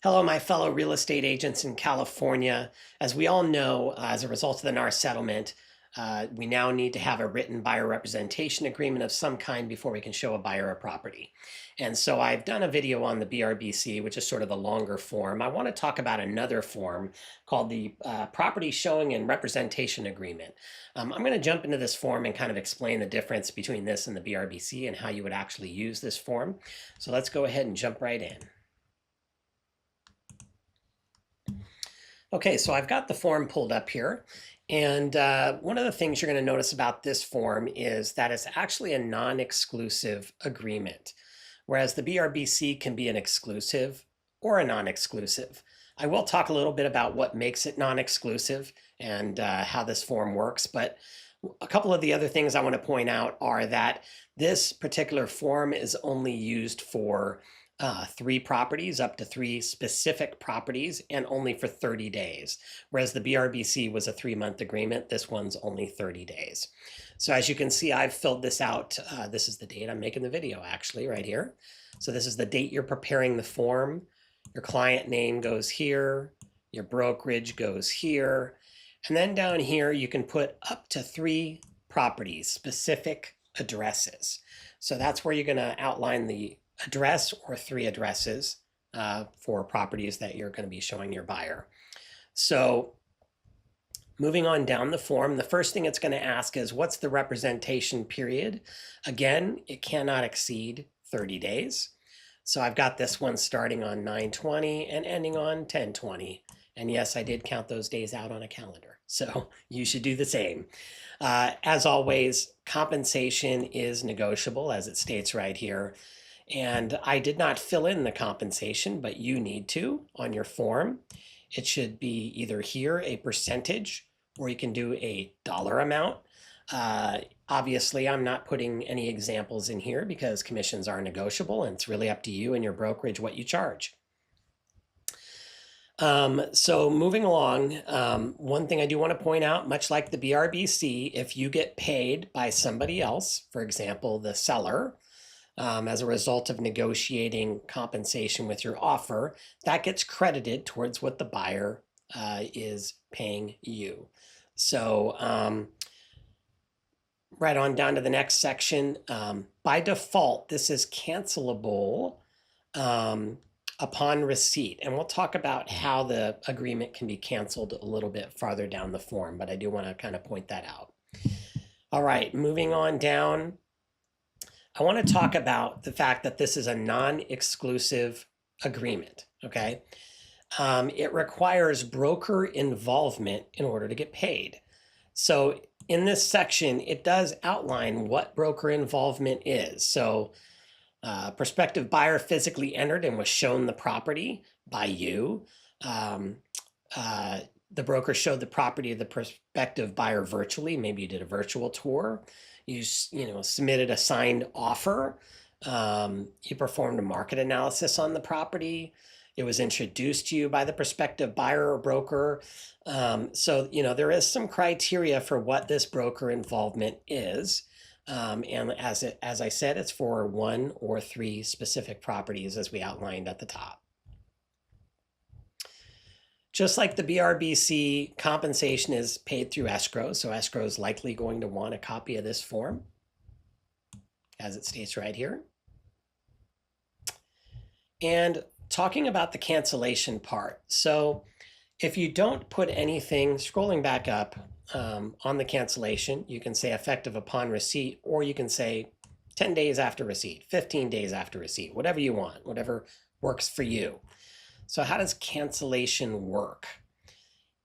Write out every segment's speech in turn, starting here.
Hello, my fellow real estate agents in California. As we all know, as a result of the NAR settlement, we now need to have a written buyer representation agreement of some kind before we can show a buyer a property. And so I've done a video on the BRBC, which is sort of a longer form. I want to talk about another form called the Property Showing and Representation Agreement. I'm going to jump into this form and kind of explain the difference between this and the BRBC and how you would actually use this form. So let's go ahead and jump right in. Okay, so I've got the form pulled up here, and one of the things you're going to notice about this form is that it's actually a non-exclusive agreement, whereas the BRBC can be an exclusive or a non-exclusive. I will talk a little bit about what makes it non-exclusive and how this form works, but a couple of the other things I want to point out are that this particular form is only used for 3 properties, up to 3 specific properties, and only for 30 days. Whereas the BRBC was a 3-month agreement, this one's only 30 days. So as you can see, I've filled this out. This is the date I'm making the video, actually, right here. So this is the date you're preparing the form. Your client name goes here, your brokerage goes here, and then down here you can put up to 3 properties, specific addresses. So that's where you're going to outline the address or 3 addresses for properties that you're going to be showing your buyer. So moving on down the form, the first thing it's going to ask is, what's the representation period? Again, it cannot exceed 30 days. So I've got this one starting on 9/20 and ending on 10/20. And yes, I did count those days out on a calendar. So you should do the same. As always, compensation is negotiable, as it states right here. And I did not fill in the compensation, but you need to on your form. It should be either here a percentage, or you can do a dollar amount. Obviously, I'm not putting any examples in here because commissions are negotiable, and it's really up to you and your brokerage what you charge. So moving along, one thing I do want to point out, much like the BRBC, if you get paid by somebody else, for example, the seller, as a result of negotiating compensation with your offer, that gets credited towards what the buyer is paying you. So right on down to the next section. By default, this is cancelable upon receipt. And we'll talk about how the agreement can be canceled a little bit farther down the form, but I do want to kind of point that out. All right, moving on down. I want to talk about the fact that this is a non-exclusive agreement, okay? It requires broker involvement in order to get paid. So in this section, it does outline what broker involvement is. So prospective buyer physically entered and was shown the property by you. The broker showed the property of the prospective buyer virtually. Maybe you did a virtual tour. You submitted a signed offer. You performed a market analysis on the property. It was introduced to you by the prospective buyer or broker. So there is some criteria for what this broker involvement is. And as I said, it's for 1 or 3 specific properties, as we outlined at the top. Just like the BRBC, compensation is paid through escrow, so escrow is likely going to want a copy of this form, as it states right here. And talking about the cancellation part. So if you don't put anything, scrolling back up on the cancellation, you can say effective upon receipt, or you can say 10 days after receipt, 15 days after receipt, whatever you want, whatever works for you. So how does cancellation work?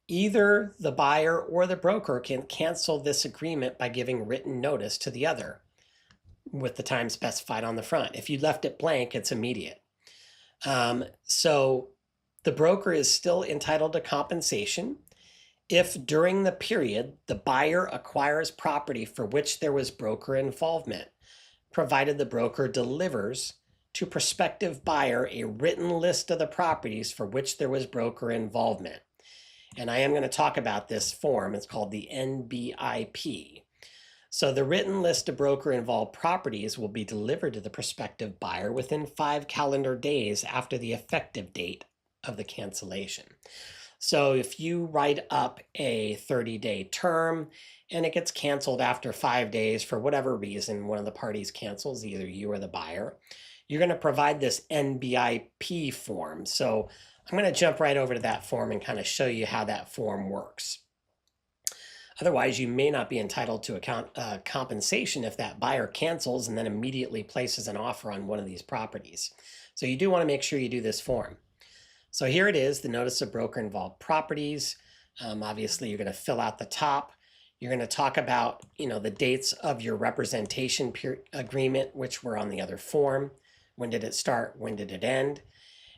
Either the buyer or the broker can cancel this agreement by giving written notice to the other with the time specified on the front. If you left it blank, it's immediate. So the broker is still entitled to compensation if during the period the buyer acquires property for which there was broker involvement, provided the broker delivers to prospective buyer a written list of the properties for which there was broker involvement. And I am going to talk about this form. It's called the NBIP. So the written list of broker involved properties will be delivered to the prospective buyer within 5 calendar days after the effective date of the cancellation. So if you write up a 30-day term and it gets canceled after 5 days for whatever reason, one of the parties cancels, either you or the buyer, you're going to provide this NBIP form. So I'm going to jump right over to that form and kind of show you how that form works. Otherwise, you may not be entitled to compensation if that buyer cancels and then immediately places an offer on one of these properties. So you do want to make sure you do this form. So here it is, the notice of broker involved properties. Obviously, you're going to fill out the top. You're going to talk about, the dates of your representation agreement, which were on the other form. When did it start? When did it end?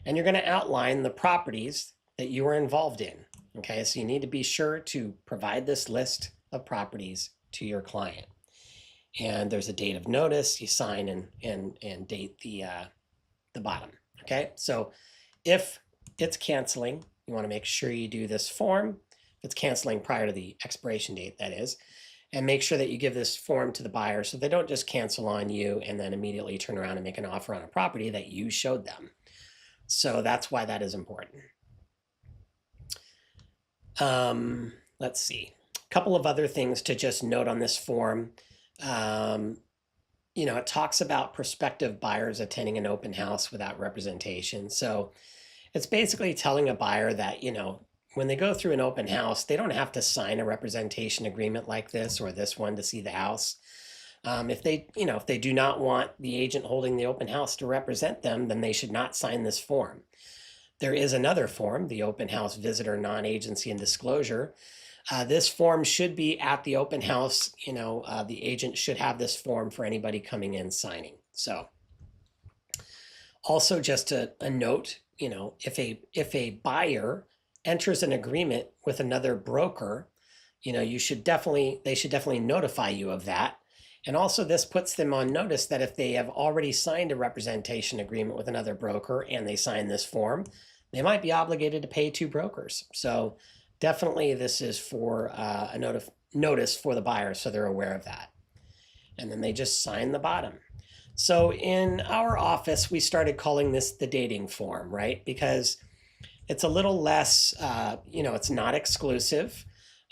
And you're going to outline the properties that you were involved in. Okay, so you need to be sure to provide this list of properties to your client. And there's a date of notice. You sign and date the bottom. Okay, so if it's canceling, you want to make sure you do this form. If it's canceling prior to the expiration date, that is, and make sure that you give this form to the buyer so they don't just cancel on you and then immediately turn around and make an offer on a property that you showed them. So that's why that is important. Let's see, a couple of other things to just note on this form. It talks about prospective buyers attending an open house without representation. So it's basically telling a buyer that, when they go through an open house, they don't have to sign a representation agreement like this or this one to see the house. If they do not want the agent holding the open house to represent them, then they should not sign this form. There is another form, the open house visitor non-agency and disclosure. This form should be at the open house. The agent should have this form for anybody coming in signing. So also just a note, if a buyer enters an agreement with another broker, they should definitely notify you of that. And also this puts them on notice that if they have already signed a representation agreement with another broker and they sign this form, they might be obligated to pay 2 brokers. So definitely this is for a notice for the buyer so they're aware of that. And then they just sign the bottom. So in our office, we started calling this the dating form, right? Because it's a little less, it's not exclusive.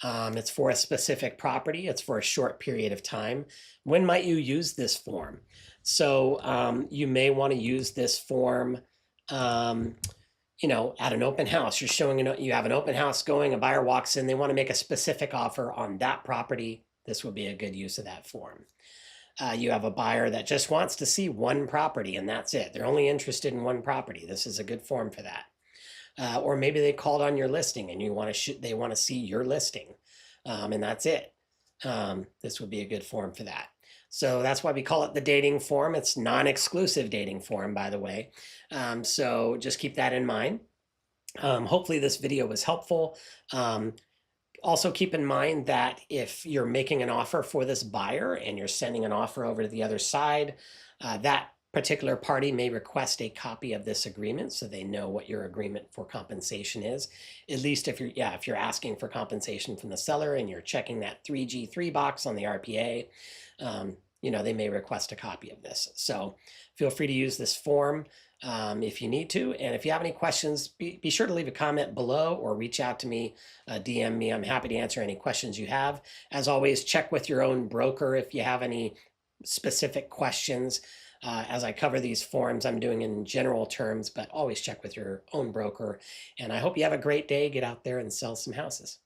It's for a specific property. It's for a short period of time. When might you use this form? So you may want to use this form, at an open house. You're showing, you have an open house going, a buyer walks in, they want to make a specific offer on that property. This would be a good use of that form. You have a buyer that just wants to see one property and that's it. They're only interested in one property. This is a good form for that. Or maybe they called on your listing and they want to see your listing, and that's it. This would be a good form for that. So that's why we call it the dating form. It's non-exclusive dating form, by the way. So just keep that in mind. Hopefully this video was helpful. Also keep in mind that if you're making an offer for this buyer and you're sending an offer over to the other side, that particular party may request a copy of this agreement so they know what your agreement for compensation is. At least if you're asking for compensation from the seller and you're checking that 3G3 box on the RPA, they may request a copy of this. So feel free to use this form if you need to. And if you have any questions, be sure to leave a comment below or reach out to me, DM me. I'm happy to answer any questions you have. As always, check with your own broker if you have any specific questions. As I cover these forms, I'm doing in general terms, but always check with your own broker. And I hope you have a great day. Get out there and sell some houses.